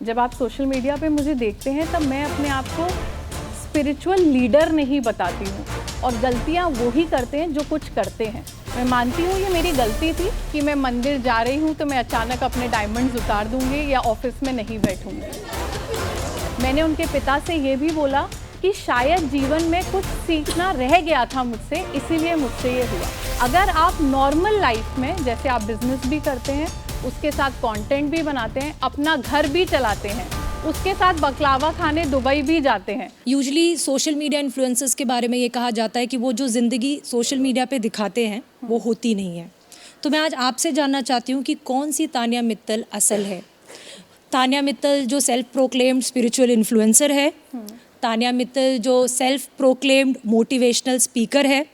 जब आप social media पे मुझे देखते हैं तब मैं अपने आप को स्पिरिचुअल लीडर नहीं बताती हूँ, और गलतियाँ वो ही करते हैं जो कुछ करते हैं। मैं मानती हूँ ये मेरी गलती थी कि मैं मंदिर जा रही हूँ तो मैं अचानक अपने डायमंड्स उतार दूँगी या ऑफिस में नहीं बैठूँगी। मैंने उनके पिता से ये भी बोला कि शायद जीवन में कुछ सीखना रह गया था मुझसे, इसीलिए मुझसे ये हुआ। अगर आप नॉर्मल लाइफ में, जैसे आप बिजनेस भी करते हैं, उसके साथ कंटेंट भी बनाते हैं, अपना घर भी चलाते हैं, उसके साथ बकलावा खाने दुबई भी जाते हैं। यूजली सोशल मीडिया इन्फ्लुएंसर्स के बारे में ये कहा जाता है कि वो जो ज़िंदगी सोशल मीडिया पे दिखाते हैं वो होती नहीं है। तो मैं आज आपसे जानना चाहती हूँ कि कौन सी तानिया मित्तल असल है। तानिया मित्तल जो सेल्फ प्रोक्लेम्ड स्पिरिचुअल इन्फ्लुएंसर है, तानिया मित्तल जो सेल्फ प्रोक्लेम्ड मोटिवेशनल स्पीकर है।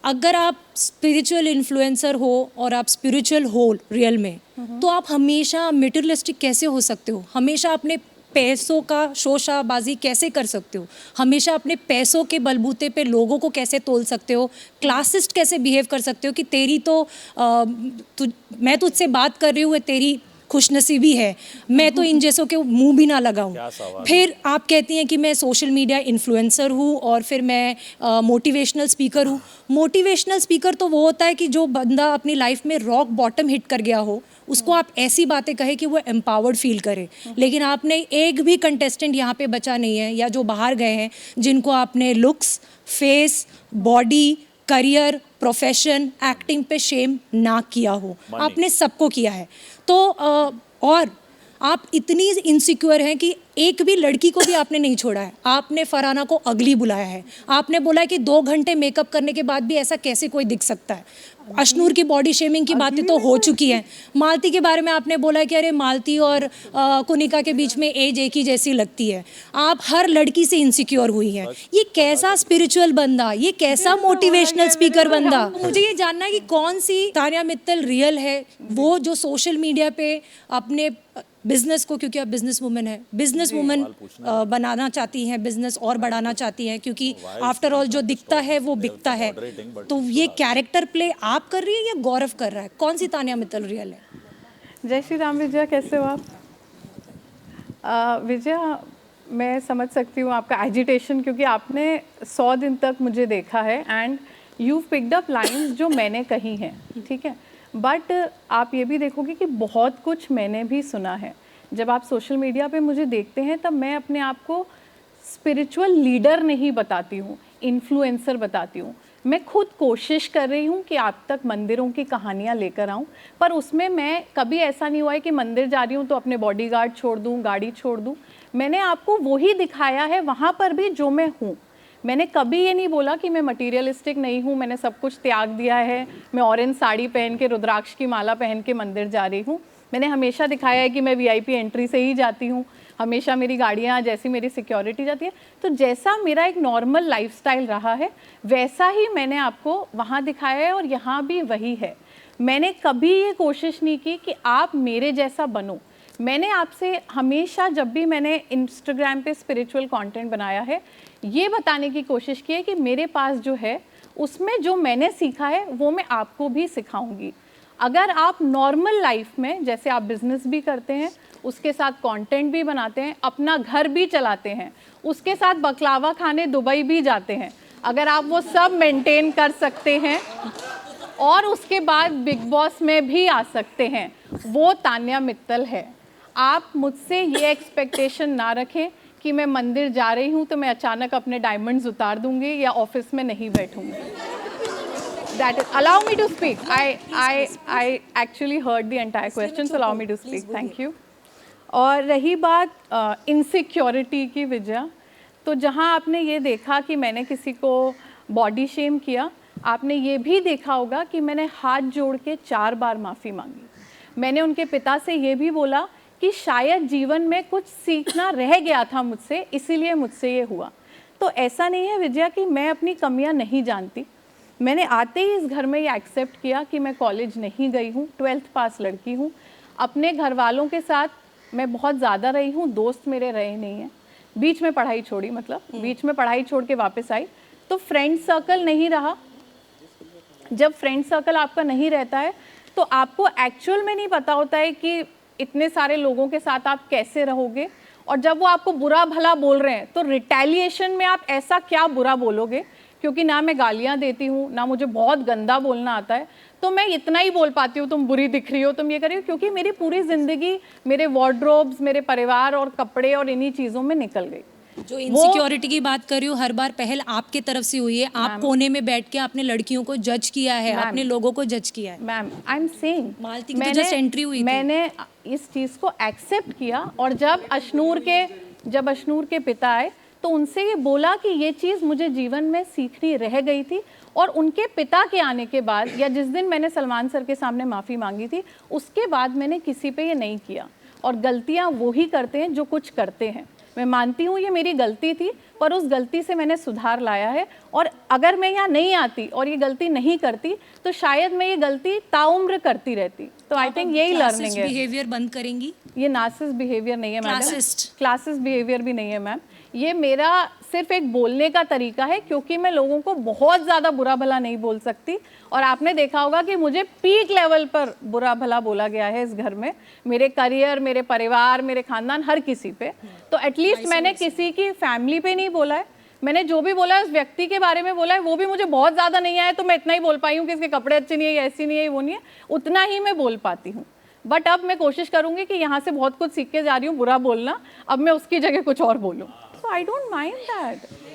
अगर आप स्पिरिचुअल इन्फ्लुएंसर हो और आप स्पिरिचुअल हो रियल में, तो आप हमेशा मटेरियलिस्टिक कैसे हो सकते हो? हमेशा अपने पैसों का शोशाबाजी कैसे कर सकते हो? हमेशा अपने पैसों के बलबूते पे लोगों को कैसे तोल सकते हो? क्लासिस्ट कैसे बिहेव कर सकते हो कि तेरी तो मैं तुझसे बात कर रही हूँ, तेरी खुशनसीबी है, मैं तो इन जैसों के मुंह भी ना लगाऊं। फिर आप कहती हैं कि मैं सोशल मीडिया इन्फ्लुएंसर हूँ और फिर मैं मोटिवेशनल स्पीकर हूँ। मोटिवेशनल स्पीकर तो वो होता है कि जो बंदा अपनी लाइफ में रॉक बॉटम हिट कर गया हो, उसको आप ऐसी बातें कहें कि वो एम्पावर्ड फील करे। लेकिन आपने एक भी कंटेस्टेंट यहाँ पे बचा नहीं है या जो बाहर गए हैं जिनको आपने looks, face, body, career, profession, acting पे शेम ना किया हो। आपने सबको किया है। तो और आप इतनी इनसिक्योर हैं कि एक भी लड़की को भी आपने नहीं छोड़ा है। आपने फरहाना को अगली बुलाया है। आपने बोला है कि 2 घंटे मेकअप करने के बाद भी ऐसा कैसे कोई दिख सकता है। अशनूर की बॉडी शेमिंग की बातें तो हो चुकी हैं। मालती के बारे में आपने बोला है कि अरे मालती और कुनिका के बीच में एज एक ही जैसी लगती है। आप हर लड़की से इनसिक्योर हुई हैं। ये कैसा स्पिरिचुअल बंदा, ये कैसा मोटिवेशनल स्पीकर बंदा। मुझे ये जानना है कि कौन सी तानिया मित्तल रियल है, वो जो सोशल मीडिया पे अपने बिजनेस को, क्योंकि आप बिजनेस वुमेन है, बिजनेस वुमेन बनाना चाहती हैं, बिजनेस और बढ़ाना चाहती हैं, क्योंकि आफ्टर ऑल जो दिखता है वो बिकता है। तो ये कैरेक्टर प्ले आप कर रही है या गौरव कर रहा है? कौन सी तानिया मित्तल रियल है? जय श्री राम विजया, कैसे हो आप? विजया, मैं समझ सकती हूँ आपका एजिटेशन, क्योंकि आपने 100 दिन तक मुझे देखा है and you picked up lines जो मैंने कही हैं, ठीक है। बट आप ये भी देखोगे कि बहुत कुछ मैंने भी सुना है। जब आप सोशल मीडिया पे मुझे देखते हैं तब मैं अपने आप को स्पिरिचुअल लीडर नहीं बताती हूँ, इन्फ्लुएंसर बताती हूँ। मैं खुद कोशिश कर रही हूँ कि आप तक मंदिरों की कहानियाँ लेकर आऊँ, पर उसमें मैं कभी ऐसा नहीं हुआ है कि मंदिर जा रही हूँ तो अपने बॉडीगार्ड छोड़ दूँ, गाड़ी छोड़ दूँ। मैंने आपको वही दिखाया है वहाँ पर भी जो मैं हूँ। मैंने कभी ये नहीं बोला कि मैं मटीरियलिस्टिक नहीं हूँ, मैंने सब कुछ त्याग दिया है, मैं ऑरेंज साड़ी पहन के, रुद्राक्ष की माला पहन के मंदिर जा रही हूँ। मैंने हमेशा दिखाया है कि मैं VIP एंट्री से ही जाती हूँ, हमेशा मेरी गाड़ियाँ, जैसी मेरी सिक्योरिटी जाती है। तो जैसा मेरा एक नॉर्मल लाइफस्टाइल रहा है वैसा ही मैंने आपको वहाँ दिखाया है और यहाँ भी वही है। मैंने कभी ये कोशिश नहीं की कि आप मेरे जैसा बनो। मैंने आपसे हमेशा, जब भी मैंने इंस्टाग्राम पे स्पिरिचुअल कंटेंट बनाया है, ये बताने की कोशिश की है कि मेरे पास जो है उसमें जो मैंने सीखा है वो मैं आपको भी सिखाऊंगी। अगर आप नॉर्मल लाइफ में, जैसे आप बिजनेस भी करते हैं, उसके साथ कंटेंट भी बनाते हैं, अपना घर भी चलाते हैं, उसके साथ बकलावा खाने दुबई भी जाते हैं, अगर आप वो सब मेंटेन कर सकते हैं और उसके बाद बिग बॉस में भी आ सकते हैं, वो तानिया मित्तल है। आप मुझसे ये एक्सपेक्टेशन ना रखें कि मैं मंदिर जा रही हूँ तो मैं अचानक अपने डायमंड्स उतार दूंगी या ऑफिस में नहीं बैठूंगी। That is, allow me to speak. I actually heard the entire question, so allow me to speak. Thank you. और रही बात इनसिक्योरिटी की विजया, तो जहाँ आपने ये देखा कि मैंने किसी को बॉडी शेम किया, आपने ये भी देखा होगा कि मैंने हाथ जोड़ के 4 बार माफ़ी मांगी। मैंने उनके पिता से ये भी बोला कि शायद जीवन में कुछ सीखना रह गया था मुझसे, इसीलिए मुझसे ये हुआ। तो ऐसा नहीं है विजया कि मैं अपनी कमियां नहीं जानती। मैंने आते ही इस घर में ये एक्सेप्ट किया कि मैं कॉलेज नहीं गई हूँ, 12th पास लड़की हूँ। अपने घर वालों के साथ मैं बहुत ज़्यादा रही हूँ, दोस्त मेरे रहे नहीं हैं। बीच में पढ़ाई छोड़ी, मतलब बीच में पढ़ाई छोड़ के वापस आई तो फ्रेंड सर्कल नहीं रहा। जब फ्रेंड सर्कल आपका नहीं रहता है तो आपको एक्चुअल में नहीं पता होता है कि इतने सारे लोगों के साथ आप कैसे रहोगे, और जब वो आपको बुरा भला बोल रहे हैं तो रिटेलिएशन में आप ऐसा क्या बुरा बोलोगे, क्योंकि ना मैं गालियां देती हूँ, ना मुझे बहुत गंदा बोलना आता है, तो मैं इतना ही बोल पाती हूँ तुम बुरी दिख रही हो, तुम ये कर रही हो, क्योंकि मेरी पूरी ज़िंदगी मेरे वार्डरोब्स, मेरे परिवार और कपड़े और इन्हीं चीज़ों में निकल गई। जो इनसिक्योरिटी की बात कर रही हूँ, हर बार पहल आपके तरफ से हुई है। आप कोने में बैठ के आपने लड़कियों को जज किया है, अपने लोगों को जज किया है। मैम आई एम सेइंग, मालती की तो जस्ट एंट्री हुई थी। मैंने इस चीज़ को एक्सेप्ट किया, और जब अशनूर के पिता आए तो उनसे ये बोला कि ये चीज़ मुझे जीवन में सीखनी रह गई थी, और उनके पिता के आने के बाद, या जिस दिन मैंने सलमान सर के सामने माफ़ी मांगी थी, उसके बाद मैंने किसी पे ये नहीं किया। और गलतियाँ वो ही करते हैं जो कुछ करते हैं। मैं मानती हूँ ये मेरी गलती थी, पर उस गलती से मैंने सुधार लाया है, और अगर मैं यहाँ नहीं आती और ये गलती नहीं करती तो शायद मैं ये गलती ताउम्र करती रहती। तो आई थिंक यही लर्निंग है। बिहेवियर बंद करेंगी? ये नार्सिसिस्ट बिहेवियर नहीं है मैडम, क्लासिस्ट बिहेवियर भी नहीं है मैम। ये मेरा सिर्फ एक बोलने का तरीका है, क्योंकि मैं लोगों को बहुत ज़्यादा बुरा भला नहीं बोल सकती, और आपने देखा होगा कि मुझे पीक लेवल पर बुरा भला बोला गया है इस घर में, मेरे करियर, मेरे परिवार, मेरे खानदान, हर किसी पे। तो एटलीस्ट मैंने किसी की फैमिली पे नहीं बोला है, मैंने जो भी बोला है उस व्यक्ति के बारे में बोला है, वो भी मुझे बहुत ज़्यादा नहीं आया, तो मैं इतना ही बोल पाई हूँ कि इसके कपड़े अच्छे नहीं है, ऐसी नहीं है, वो नहीं है, उतना ही मैं बोल पाती हूँ। बट अब मैं कोशिश करूंगी कि यहाँ से बहुत कुछ सीख के जा रही हूँ बुरा बोलना, अब मैं उसकी जगह कुछ और बोलूँ। So I don't mind that.